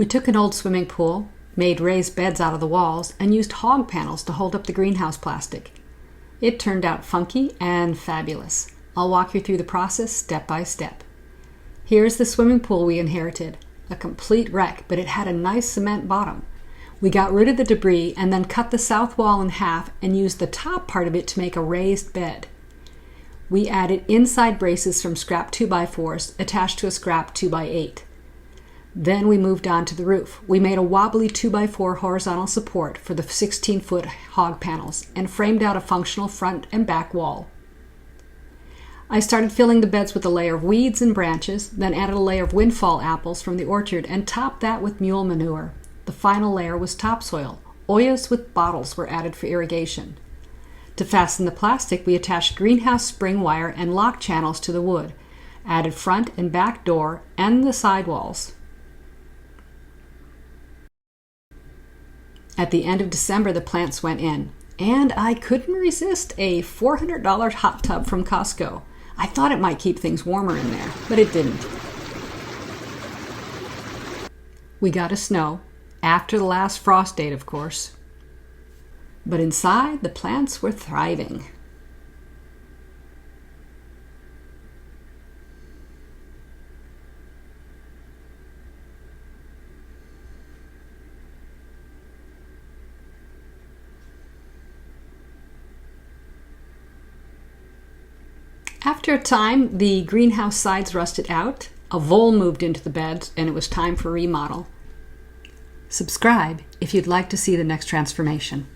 We took an old swimming pool, made raised beds out of the walls, and used hog panels to hold up the greenhouse plastic. It turned out funky and fabulous. I'll walk you through the process step by step. Here's the swimming pool we inherited. A complete wreck, but it had a nice cement bottom. We got rid of the debris and then cut the south wall in half and used the top part of it to make a raised bed. We added inside braces from scrap 2x4s attached to a scrap 2x8. Then we moved on to the roof. We made a wobbly 2x4 horizontal support for the 16-foot hog panels and framed out a functional front and back wall. I started filling the beds with a layer of weeds and branches, then added a layer of windfall apples from the orchard and topped that with mule manure. The final layer was topsoil. Ollas with bottles were added for irrigation. To fasten the plastic, we attached greenhouse spring wire and lock channels to the wood, added front and back door and the side walls. At the end of December, the plants went in, and I couldn't resist a $400 hot tub from Costco. I thought it might keep things warmer in there, but it didn't. We got a snow, after the last frost date, of course. But inside, the plants were thriving. After a time, the greenhouse sides rusted out, a vole moved into the beds, and it was time for remodel. Subscribe if you'd like to see the next transformation.